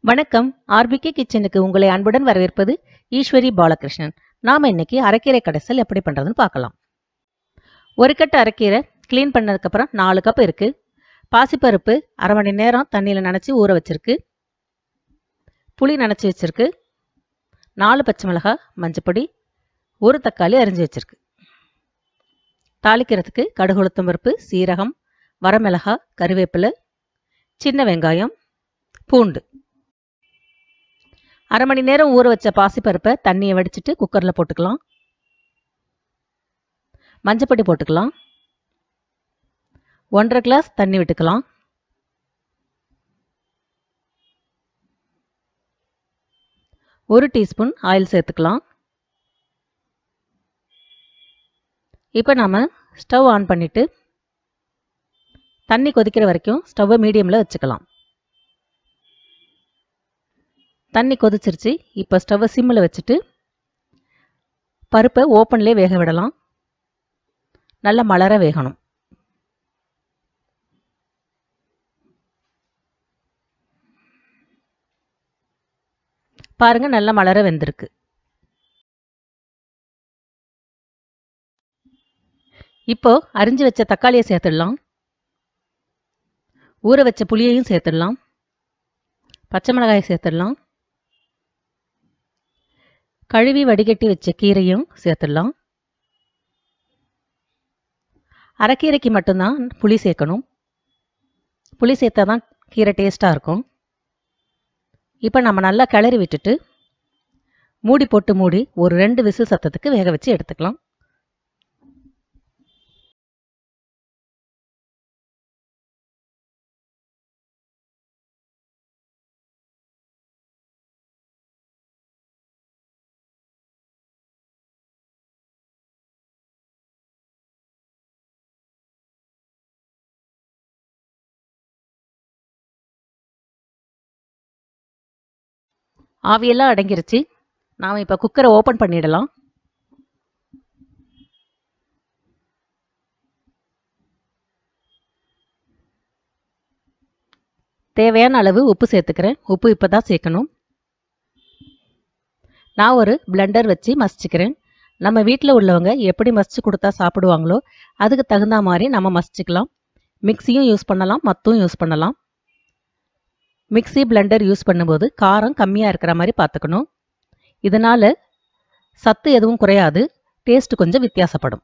வணக்கம். ஆர்பிகே கிச்சனுக்கு உங்களை அன்புடன் வரவேற்பது ஈஸ்வரி பாலகிருஷ்ணன். நாம இன்னைக்கு அரைக்கீரை கடைசல் எப்படி பண்றதுன்னு பார்க்கலாம். ஒரு கட்டு அரைக்கீரை கிளீன் பண்ணதுக்கு அப்புறம் 4 கப் இருக்கு. பாசிப்பருப்பு அரை மணி நேரம் தண்ணியில நனைச்சு ஊற வச்சிருக்கு. புளி நனைச்சு வச்சிருக்கு. 4 பச்சை மிளகாய், மஞ்சப்பொடி, ஒரு தக்காளி அரிஞ்சு வச்சிருக்கு. தாளிக்கிறதுக்கு கடுகு, உளுத்தம் பருப்பு, சீரகம், வரமிளகாய், கருவேப்பிலை, சின்ன வெங்காயம், பூண்டு. அரை மணி நேரம் ஊற வச்ச பாசிப்பருப்பை தண்ணியை வடிச்சிட்டு குக்கரில் போட்டுக்கலாம். மஞ்சப்பொடி போட்டுக்கலாம். 1½ கிளாஸ் தண்ணி விட்டுக்கலாம். ஒரு டீஸ்பூன் ஆயில் சேர்த்துக்கலாம். இப்போ நாம ஸ்டவ் ஆன் பண்ணிட்டு தண்ணி கொதிக்கிற வரைக்கும் ஸ்டவ்வை மீடியமில் வச்சுக்கலாம். தண்ணி கொதிச்சிருச்சு. இப்போ ஸ்டவ்வை சிம்மில் வச்சுட்டு பருப்பை ஓப்பன்லேயே வேக விடலாம். நல்லா மலர வேகணும். பாருங்க, நல்லா மலர வெந்திருக்கு. இப்போ அரிஞ்சு வச்ச தக்காளியை சேர்த்துடலாம். ஊற வச்ச புளியையும் சேர்த்துடலாம். பச்சை மிளகாயை சேர்த்துடலாம். கழுவி வடிகட்டி வச்ச கீரையும் சேர்த்துடலாம். அரைக்கீரைக்கு மட்டும்தான் புளி சேர்க்கணும். புளி சேர்த்தா தான் கீரை டேஸ்ட்டாக இருக்கும். இப்போ நம்ம நல்லா கிளறி விட்டுட்டு மூடி போட்டு மூடி ஒரு 2 விசில் சத்தத்துக்கு வேக வச்சு எடுத்துக்கலாம். ஆவியெல்லாம் அடங்கிருச்சு. நாம் இப்போ குக்கரை ஓப்பன் பண்ணிடலாம். தேவையான அளவு உப்பு சேர்த்துக்கிறேன். உப்பு இப்போ தான் சேர்க்கணும். நான் ஒரு பிளெண்டர் வச்சு மசிச்சுக்கிறேன். நம்ம வீட்டில் உள்ளவங்க எப்படி மசிச்சு கொடுத்தா சாப்பிடுவாங்களோ அதுக்கு தகுந்த மாதிரி நம்ம மசிச்சுக்கலாம். மிக்சியும் யூஸ் பண்ணலாம், மத்தும் யூஸ் பண்ணலாம். மிக்சி பிளெண்டர் யூஸ் பண்ணும்போது காரம் கம்மியாக இருக்கிற மாதிரி பார்த்துக்கணும். இதனால் சத்து எதுவும் குறையாது, டேஸ்ட் கொஞ்சம் வித்தியாசப்படும்.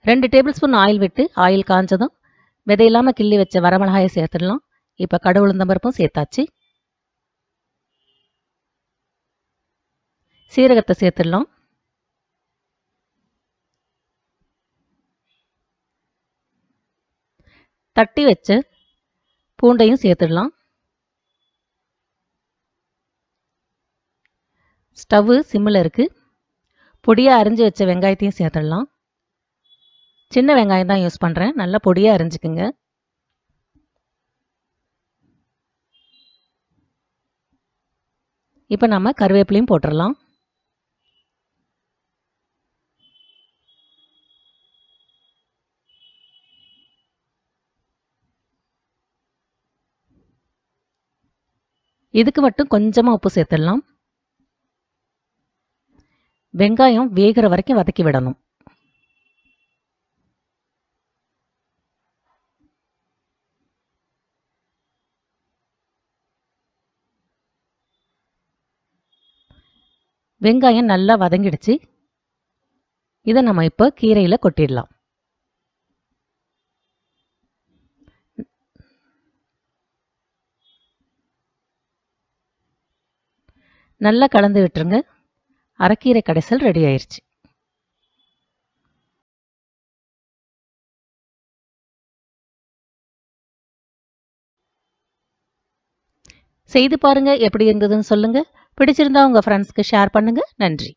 2 டேபிள் ஸ்பூன் ஆயில் விட்டு ஆயில் காஞ்சதும் விதையில்லாமல் கிள்ளி வச்ச வரமிளகாயை சேர்த்துடலாம். இப்போ கடுகு, உளுந்தம் பருப்பும் சேர்த்தாச்சு. சீரகத்தை சேர்த்துடலாம். தட்டி வச்ச பூண்டையும் சேர்த்துடலாம். ஸ்டவ்வு சிம்மில் இருக்கு. பொடியாக அரிஞ்சு வச்ச வெங்காயத்தையும் சேர்த்துடலாம். சின்ன வெங்காயம் தான் யூஸ் பண்ணுறேன். நல்லா பொடியாக அரிஞ்சுக்குங்க. இப்போ நம்ம கருவேப்பிலையும் போட்டுடலாம். இதுக்கு மட்டும் கொஞ்சமாக உப்பு சேர்த்துடலாம். வெங்காயம் வேகிற வரைக்கும் வதக்கி விடணும். வெங்காயம் நல்லா வதங்கிடுச்சு. இதை நம்ம இப்போ கீரையில் கொட்டிடலாம். நல்லா கலந்து விட்டுருங்க. அரைக்கீரை கடைசல் ரெடி ஆயிடுச்சு. செய்து பாருங்க, எப்படி இருந்ததுன்னு சொல்லுங்க. பிடிச்சிருந்தா உங்க ஃப்ரெண்ட்ஸ்க்கு ஷேர் பண்ணுங்க. நன்றி.